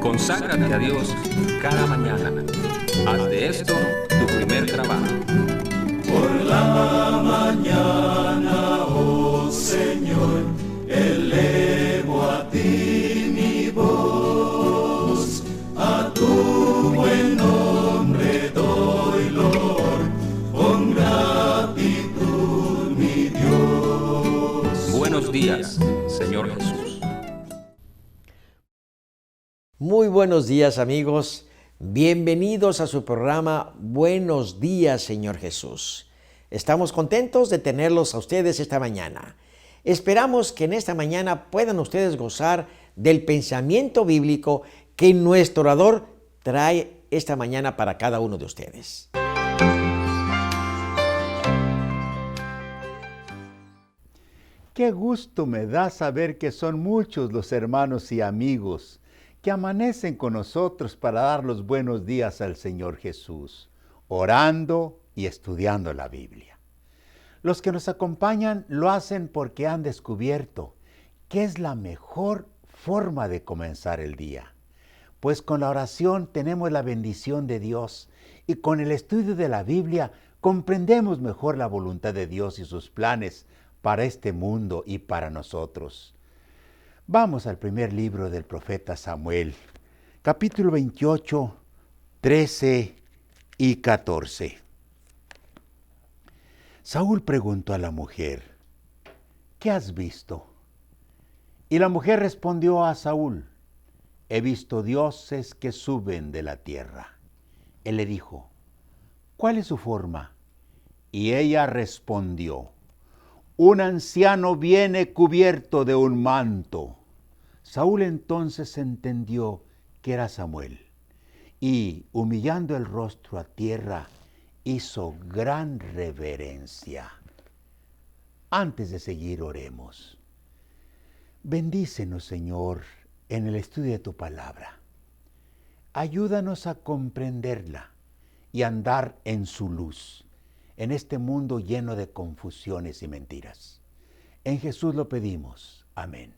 Conságrate a Dios cada mañana. Haz de esto tu primer trabajo. Por la mañana, oh Señor, elevo a ti mi voz. A tu buen nombre doy loor, con gratitud mi Dios. Buenos días, Señor Jesús. Muy buenos días, amigos. Bienvenidos a su programa Buenos días, Señor Jesús. Estamos contentos de tenerlos a ustedes esta mañana. Esperamos que en esta mañana puedan ustedes gozar del pensamiento bíblico que nuestro orador trae esta mañana para cada uno de ustedes. Qué gusto me da saber que son muchos los hermanos y amigos que amanecen con nosotros para dar los buenos días al Señor Jesús, orando y estudiando la Biblia. Los que nos acompañan lo hacen porque han descubierto que es la mejor forma de comenzar el día, pues con la oración tenemos la bendición de Dios y con el estudio de la Biblia comprendemos mejor la voluntad de Dios y sus planes para este mundo y para nosotros. Vamos al primer libro del profeta Samuel, capítulo 28, 13 y 14. Saúl preguntó a la mujer, ¿qué has visto? Y la mujer respondió a Saúl, he visto dioses que suben de la tierra. Él le dijo, ¿cuál es su forma? Y ella respondió, un anciano viene cubierto de un manto. Saúl entonces entendió que era Samuel y, humillando el rostro a tierra, hizo gran reverencia. Antes de seguir, oremos. Bendícenos, Señor, en el estudio de tu palabra. Ayúdanos a comprenderla y andar en su luz, en este mundo lleno de confusiones y mentiras. En Jesús lo pedimos. Amén.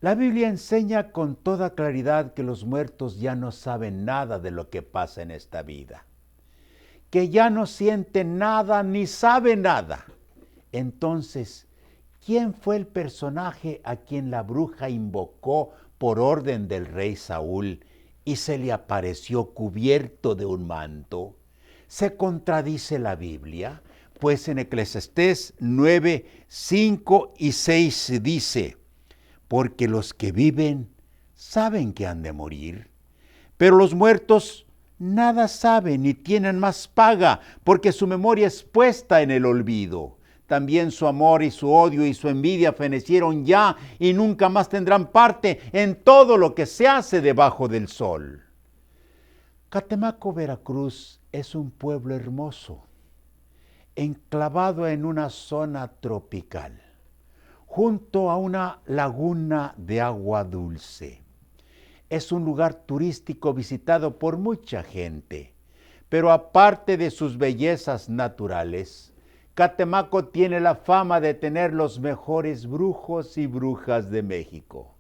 La Biblia enseña con toda claridad que los muertos ya no saben nada de lo que pasa en esta vida, que ya no sienten nada ni saben nada. Entonces, ¿quién fue el personaje a quien la bruja invocó por orden del rey Saúl y se le apareció cubierto de un manto? ¿Se contradice la Biblia? Pues en Eclesiastés 9, 5 y 6 dice, porque los que viven saben que han de morir, pero los muertos nada saben ni tienen más paga, porque su memoria es puesta en el olvido. También su amor y su odio y su envidia fenecieron ya y nunca más tendrán parte en todo lo que se hace debajo del sol. Catemaco, Veracruz, es un pueblo hermoso, enclavado en una zona tropical, junto a una laguna de agua dulce. Es un lugar turístico visitado por mucha gente, pero aparte de sus bellezas naturales, Catemaco tiene la fama de tener los mejores brujos y brujas de México,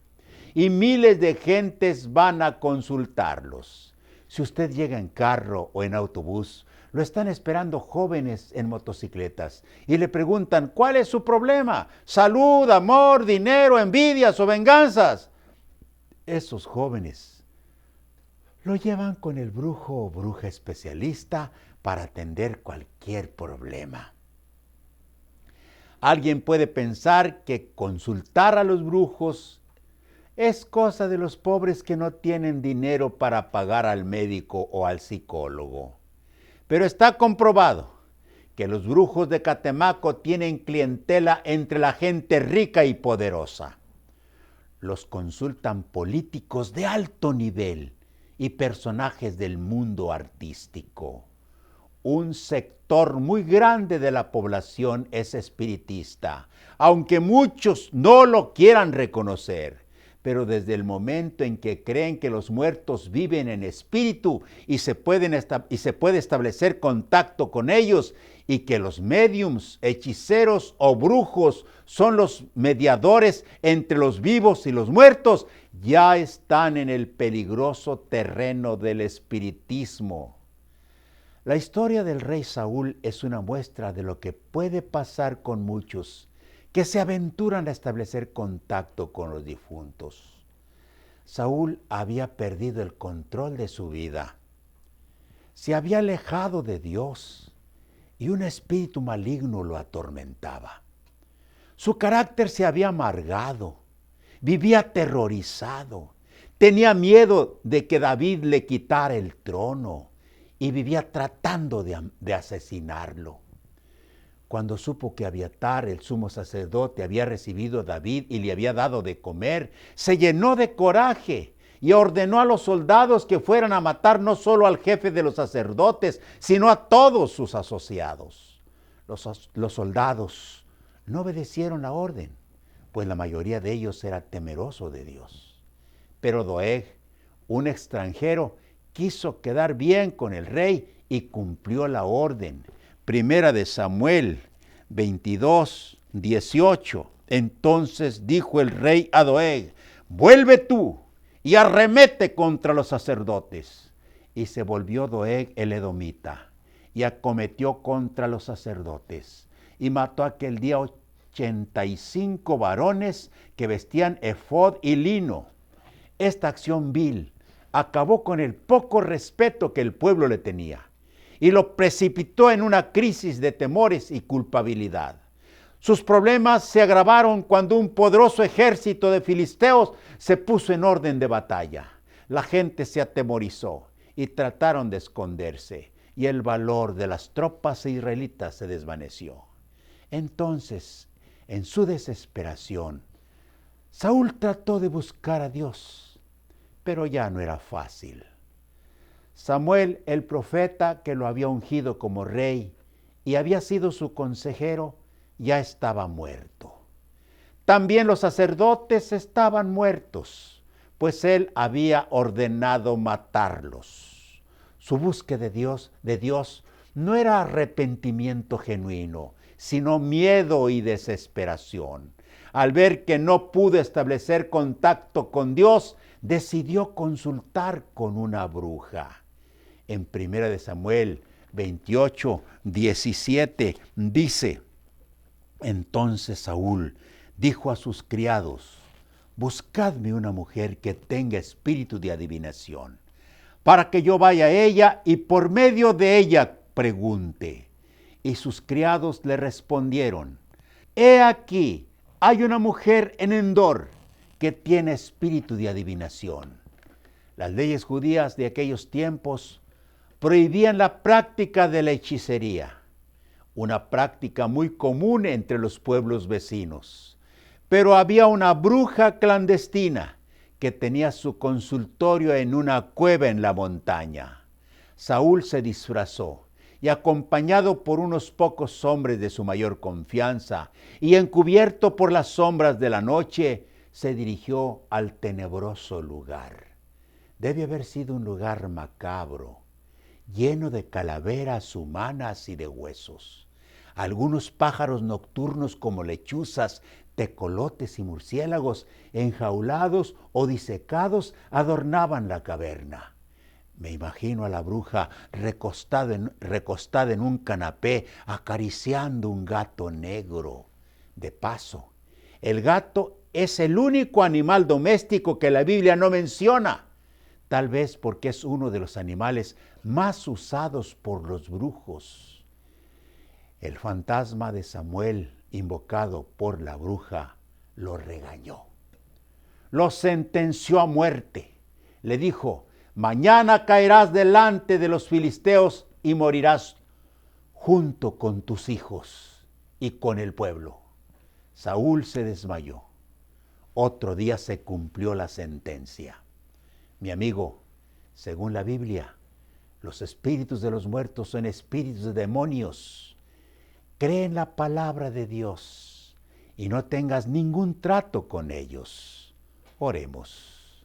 y miles de gentes van a consultarlos. Si usted llega en carro o en autobús, lo están esperando jóvenes en motocicletas y le preguntan, ¿cuál es su problema? ¿Salud, amor, dinero, envidias o venganzas? Esos jóvenes lo llevan con el brujo o bruja especialista para atender cualquier problema. Alguien puede pensar que consultar a los brujos es cosa de los pobres que no tienen dinero para pagar al médico o al psicólogo. Pero está comprobado que los brujos de Catemaco tienen clientela entre la gente rica y poderosa. Los consultan políticos de alto nivel y personajes del mundo artístico. Un sector muy grande de la población es espiritista, aunque muchos no lo quieran reconocer. pero desde el momento en que creen que los muertos viven en espíritu y se puede establecer contacto con ellos, y que los médiums, hechiceros o brujos son los mediadores entre los vivos y los muertos, ya están en el peligroso terreno del espiritismo. La historia del rey Saúl es una muestra de lo que puede pasar con muchos que se aventuran a establecer contacto con los difuntos. Saúl había perdido el control de su vida. Se había alejado de Dios y un espíritu maligno lo atormentaba. Su carácter se había amargado, vivía aterrorizado, tenía miedo de que David le quitara el trono y vivía tratando de asesinarlo. Cuando supo que Abiatar, el sumo sacerdote, había recibido a David y le había dado de comer, se llenó de coraje y ordenó a los soldados que fueran a matar no solo al jefe de los sacerdotes, sino a todos sus asociados. Los soldados no obedecieron la orden, pues la mayoría de ellos era temeroso de Dios. Pero Doeg, un extranjero, quiso quedar bien con el rey y cumplió la orden. Primera de Samuel 22, 18. Entonces dijo el rey a Doeg: vuelve tú y arremete contra los sacerdotes. Y se volvió Doeg el edomita y acometió contra los sacerdotes y mató aquel día 85 varones que vestían efod y lino. Esta acción vil acabó con el poco respeto que el pueblo le tenía y lo precipitó en una crisis de temores y culpabilidad. Sus problemas se agravaron cuando un poderoso ejército de filisteos se puso en orden de batalla. La gente se atemorizó y trataron de esconderse, y el valor de las tropas israelitas se desvaneció. Entonces, en su desesperación, Saúl trató de buscar a Dios, pero ya no era fácil. Samuel, el profeta que lo había ungido como rey y había sido su consejero, ya estaba muerto. También los sacerdotes estaban muertos, pues él había ordenado matarlos. Su búsqueda de Dios no era arrepentimiento genuino, sino miedo y desesperación. Al ver que no pudo establecer contacto con Dios, decidió consultar con una bruja. En 1 Samuel 28, 17 dice: entonces Saúl dijo a sus criados: buscadme una mujer que tenga espíritu de adivinación, para que yo vaya a ella y por medio de ella pregunte. Y sus criados le respondieron: he aquí, hay una mujer en Endor que tiene espíritu de adivinación. Las leyes judías de aquellos tiempos prohibían la práctica de la hechicería, una práctica muy común entre los pueblos vecinos. Pero había una bruja clandestina que tenía su consultorio en una cueva en la montaña. Saúl se disfrazó y, acompañado por unos pocos hombres de su mayor confianza y encubierto por las sombras de la noche, se dirigió al tenebroso lugar. Debe haber sido un lugar macabro, lleno de calaveras humanas y de huesos. Algunos pájaros nocturnos como lechuzas, tecolotes y murciélagos, enjaulados o disecados, adornaban la caverna. Me imagino a la bruja recostada en un canapé, acariciando un gato negro. De paso, el gato es el único animal doméstico que la Biblia no menciona, tal vez porque es uno de los animales más usados por los brujos. El fantasma de Samuel, invocado por la bruja, lo regañó. Lo sentenció a muerte. Le dijo: mañana caerás delante de los filisteos y morirás junto con tus hijos y con el pueblo. Saúl se desmayó. Otro día se cumplió la sentencia. Mi amigo, según la Biblia, los espíritus de los muertos son espíritus de demonios. Cree en la palabra de Dios y no tengas ningún trato con ellos. Oremos.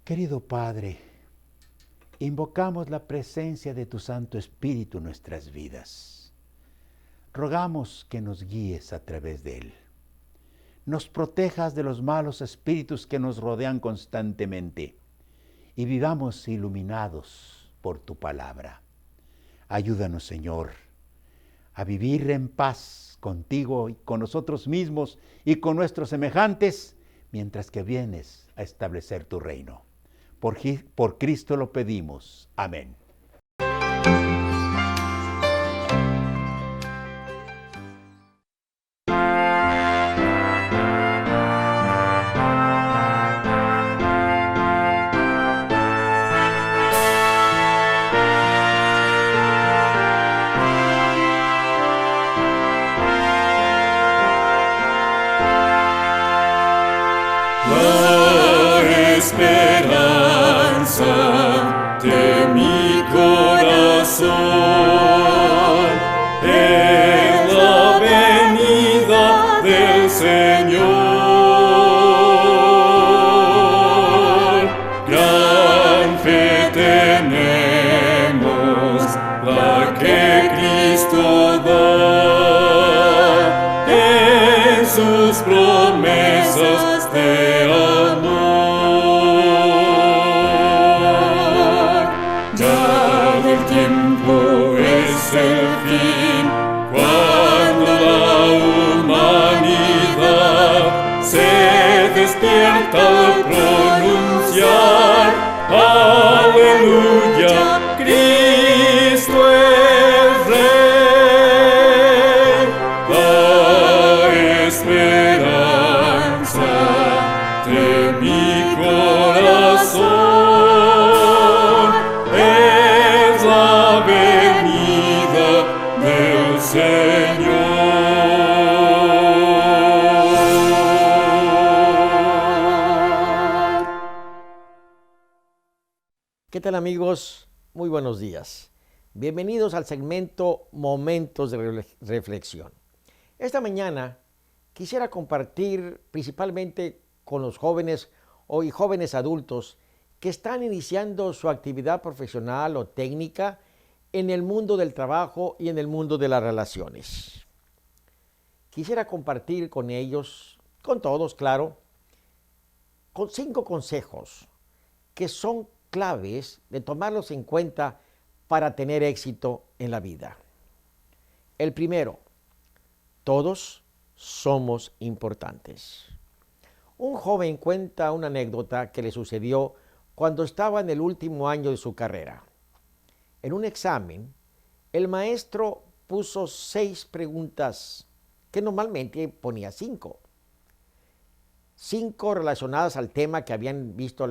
Querido Padre, invocamos la presencia de tu Santo Espíritu en nuestras vidas. Rogamos que nos guíes a través de él. Nos protejas de los malos espíritus que nos rodean constantemente y vivamos iluminados por tu palabra. Ayúdanos, Señor, a vivir en paz contigo y con nosotros mismos y con nuestros semejantes, mientras que vienes a establecer tu reino. Por Cristo lo pedimos. Amén. Esperanza de mi corazón es la venida del Señor. Gran fe tenemos, la que Cristo da en sus promesas de amor. El tiempo es el fin, cuando la humanidad se despierta al pronunciar aleluya, Cristo es Rey. La esperanza de mi corazón ¿Qué tal, amigos? Muy buenos días. Bienvenidos al segmento Momentos de Reflexión. Esta mañana quisiera compartir principalmente con los jóvenes y jóvenes adultos que están iniciando su actividad profesional o técnica en el mundo del trabajo y en el mundo de las relaciones. Quisiera compartir con ellos, con todos, claro, con 5 consejos que son claves de tomarlos en cuenta para tener éxito en la vida. El primero, todos somos importantes. Un joven cuenta una anécdota que le sucedió cuando estaba en el último año de su carrera. En un examen, el maestro puso 6 preguntas que normalmente ponía 5. 5 relacionadas al tema que habían visto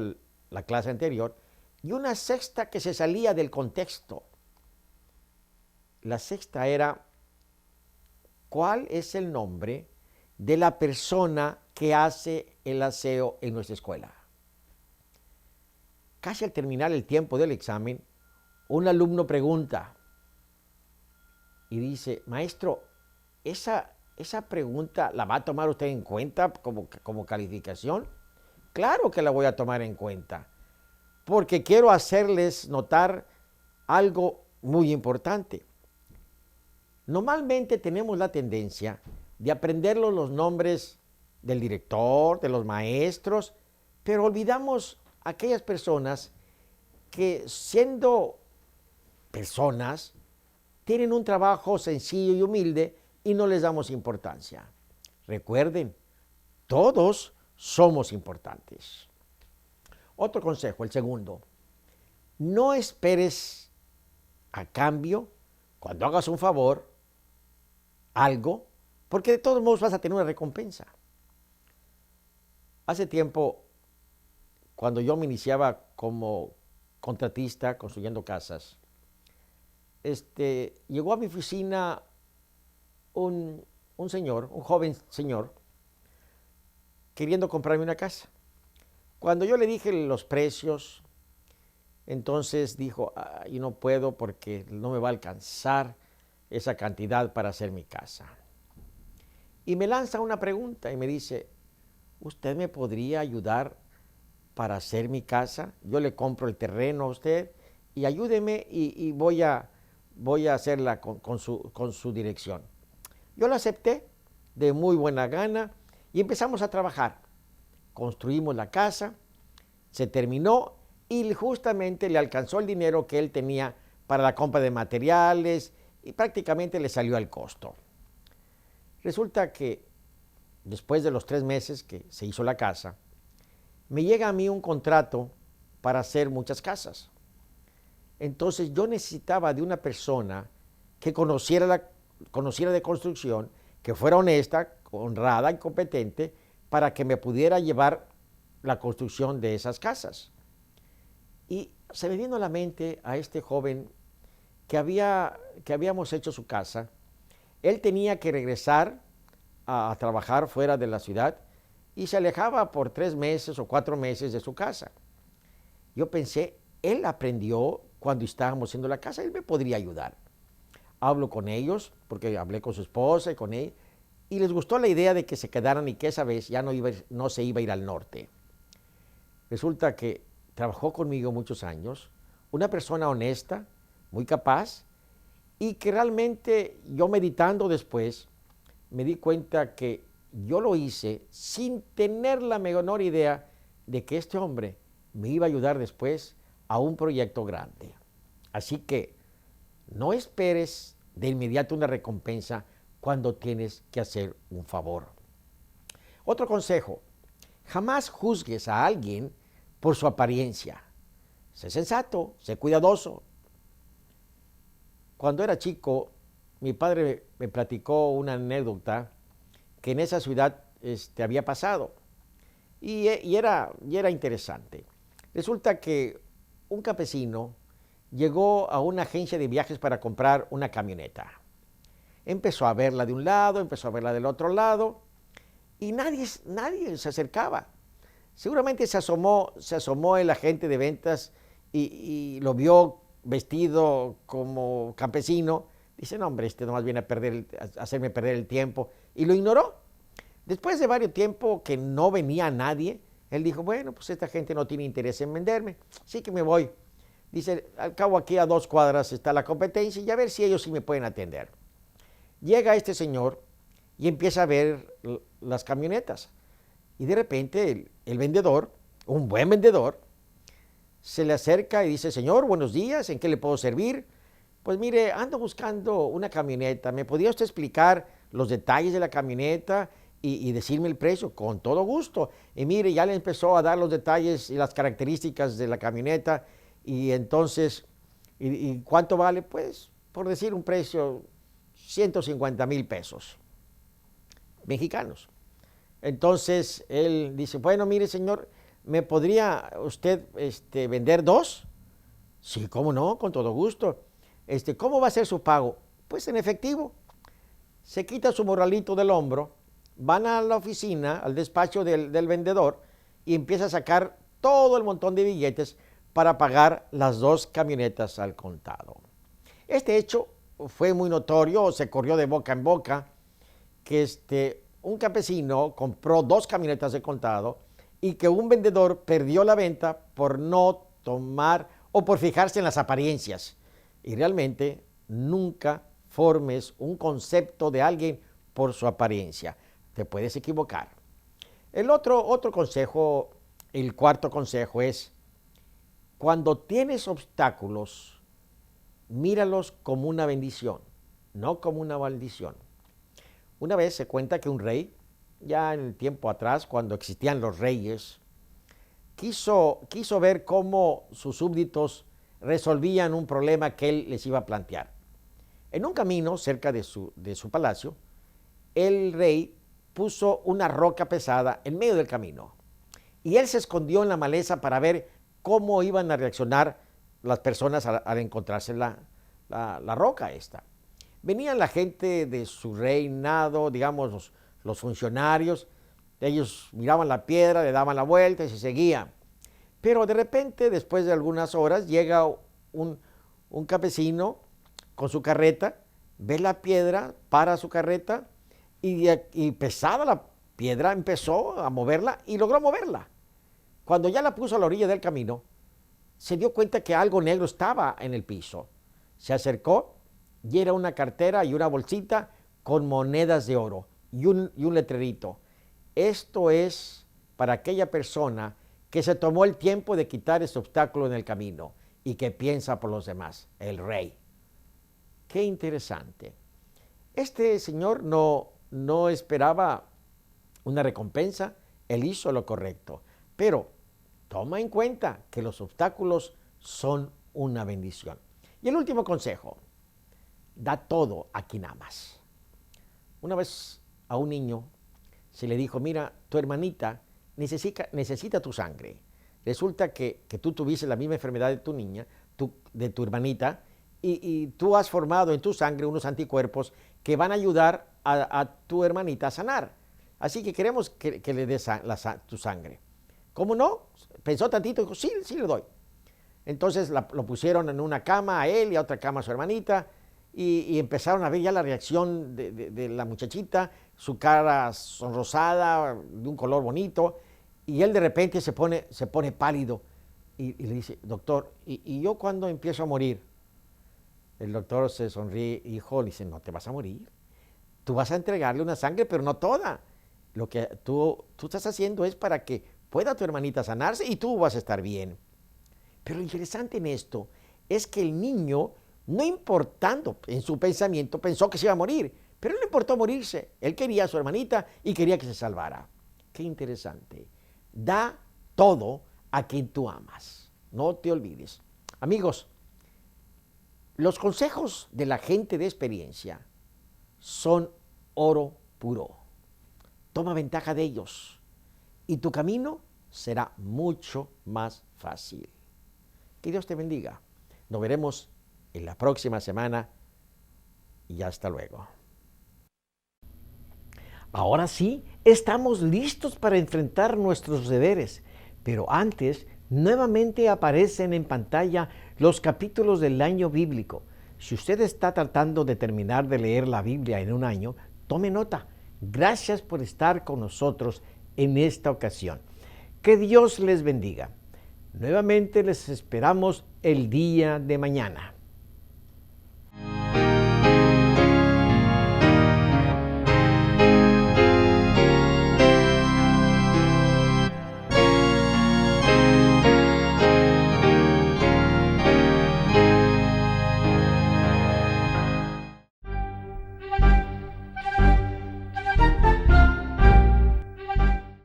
la clase anterior y una sexta que se salía del contexto. La sexta era, ¿cuál es el nombre de la persona que hace el aseo en nuestra escuela? Casi al terminar el tiempo del examen, un alumno pregunta y dice, maestro, ¿esa pregunta la va a tomar usted en cuenta como calificación? Claro que la voy a tomar en cuenta, porque quiero hacerles notar algo muy importante. Normalmente tenemos la tendencia de aprendernos los nombres del director, de los maestros, pero olvidamos aquellas personas que, siendo personas, tienen un trabajo sencillo y humilde y no les damos importancia. Recuerden, todos somos importantes. Otro consejo, el segundo. No esperes a cambio, cuando hagas un favor, algo, porque de todos modos vas a tener una recompensa. Hace tiempo, cuando yo me iniciaba como contratista construyendo casas, llegó a mi oficina un joven señor, queriendo comprarme una casa. Cuando yo le dije los precios, entonces dijo, yo no puedo porque no me va a alcanzar esa cantidad para hacer mi casa. Y me lanza una pregunta y me dice, ¿usted me podría ayudar para hacer mi casa? Yo le compro el terreno a usted y ayúdeme y voy a hacerla con su dirección. Yo lo acepté de muy buena gana y empezamos a trabajar. Construimos la casa, se terminó y justamente le alcanzó el dinero que él tenía para la compra de materiales y prácticamente le salió al costo. Resulta que después de los 3 meses que se hizo la casa, me llega a mí un contrato para hacer muchas casas. Entonces yo necesitaba de una persona que conociera de construcción, que fuera honesta, honrada y competente para que me pudiera llevar la construcción de esas casas. Y se me vino a la mente a este joven que habíamos hecho su casa. Él tenía que regresar a trabajar fuera de la ciudad y se alejaba por 3 meses o 4 meses de su casa. Yo pensé, él aprendió cuando estábamos haciendo la casa, él me podría ayudar. Hablo con ellos, porque hablé con su esposa y con él, y les gustó la idea de que se quedaran y que esa vez ya no se iba a ir al norte. Resulta que trabajó conmigo muchos años, una persona honesta, muy capaz, y que realmente yo meditando después me di cuenta que yo lo hice sin tener la menor idea de que este hombre me iba a ayudar después a un proyecto grande. Así que no esperes de inmediato una recompensa cuando tienes que hacer un favor. Otro consejo, jamás juzgues a alguien por su apariencia. Sé sensato, sé cuidadoso. Cuando era chico, mi padre me platicó una anécdota que en esa ciudad había pasado y era interesante. Resulta que un campesino llegó a una agencia de viajes para comprar una camioneta. Empezó a verla de un lado, empezó a verla del otro lado y nadie se acercaba. Seguramente se asomó el agente de ventas y lo vio vestido como campesino. Dice, no hombre, nomás viene a hacerme perder el tiempo, y lo ignoró. Después de varios tiempos que no venía nadie, él dijo, bueno, pues esta gente no tiene interés en venderme, así que me voy. Dice, al cabo aquí a 2 cuadras está la competencia y a ver si ellos sí me pueden atender. Llega este señor y empieza a ver las camionetas. Y de repente el vendedor, un buen vendedor, se le acerca y dice, señor, buenos días, ¿en qué le puedo servir? Pues mire, ando buscando una camioneta, ¿me podría usted explicar los detalles de la camioneta y decirme el precio? Con todo gusto. Y mire, ya le empezó a dar los detalles y las características de la camioneta y entonces, ¿y cuánto vale? Pues, por decir un precio, 150,000 pesos mexicanos. Entonces, él dice, bueno, mire, señor, ¿me podría usted vender 2? Sí, ¿cómo no? Con todo gusto. ¿Cómo va a ser su pago? Pues en efectivo. Se quita su morralito del hombro, van a la oficina, al despacho del vendedor y empieza a sacar todo el montón de billetes para pagar las 2 camionetas al contado. Este hecho fue muy notorio, se corrió de boca en boca, que un campesino compró 2 camionetas de contado y que un vendedor perdió la venta por no tomar o por fijarse en las apariencias. Y realmente nunca formes un concepto de alguien por su apariencia. Te puedes equivocar. El otro consejo, el cuarto consejo es, cuando tienes obstáculos, míralos como una bendición, no como una maldición. Una vez se cuenta que un rey, ya en el tiempo atrás, cuando existían los reyes, quiso ver cómo sus súbditos resolvían un problema que él les iba a plantear. En un camino cerca de su palacio, el rey puso una roca pesada en medio del camino y él se escondió en la maleza para ver cómo iban a reaccionar las personas al encontrarse la roca esta. Venían la gente de su reinado, digamos los funcionarios, ellos miraban la piedra, le daban la vuelta y se seguían. Pero de repente, después de algunas horas, llega un campesino con su carreta, ve la piedra, para su carreta y pesada la piedra empezó a moverla y logró moverla. Cuando ya la puso a la orilla del camino, se dio cuenta que algo negro estaba en el piso. Se acercó y era una cartera y una bolsita con monedas de oro y un letrerito. Esto es para aquella persona que se tomó el tiempo de quitar ese obstáculo en el camino y que piensa por los demás, el rey. Qué interesante. Este señor no esperaba una recompensa, él hizo lo correcto, pero toma en cuenta que los obstáculos son una bendición. Y el último consejo, da todo a quien amas. Una vez a un niño se le dijo, mira, tu hermanita necesita tu sangre. Resulta que tú tuviste la misma enfermedad de tu niña, de tu hermanita, y tú has formado en tu sangre unos anticuerpos que van a ayudar a tu hermanita a sanar. Así que queremos que le des tu sangre. ¿Cómo no? Pensó tantito y dijo, sí le doy. Entonces lo pusieron en una cama a él y a otra cama a su hermanita y empezaron a ver ya la reacción de la muchachita, su cara sonrosada, de un color bonito, y él de repente se pone pálido y le dice, doctor, ¿y yo cuándo empiezo a morir? El doctor se sonríe, hijo, le dice, no te vas a morir. Tú vas a entregarle una sangre, pero no toda. Lo que tú estás haciendo es para que pueda tu hermanita sanarse y tú vas a estar bien. Pero lo interesante en esto es que el niño, no importando en su pensamiento, pensó que se iba a morir, pero no le importó morirse. Él quería a su hermanita y quería que se salvara. Qué interesante. Da todo a quien tú amas. No te olvides. Amigos, los consejos de la gente de experiencia son oro puro. Toma ventaja de ellos y tu camino será mucho más fácil. Que Dios te bendiga. Nos veremos en la próxima semana y hasta luego. Ahora sí, estamos listos para enfrentar nuestros deberes, pero antes, nuevamente aparecen en pantalla los capítulos del año bíblico. Si usted está tratando de terminar de leer la Biblia en un año, tome nota. Gracias por estar con nosotros en esta ocasión. Que Dios les bendiga. Nuevamente les esperamos el día de mañana.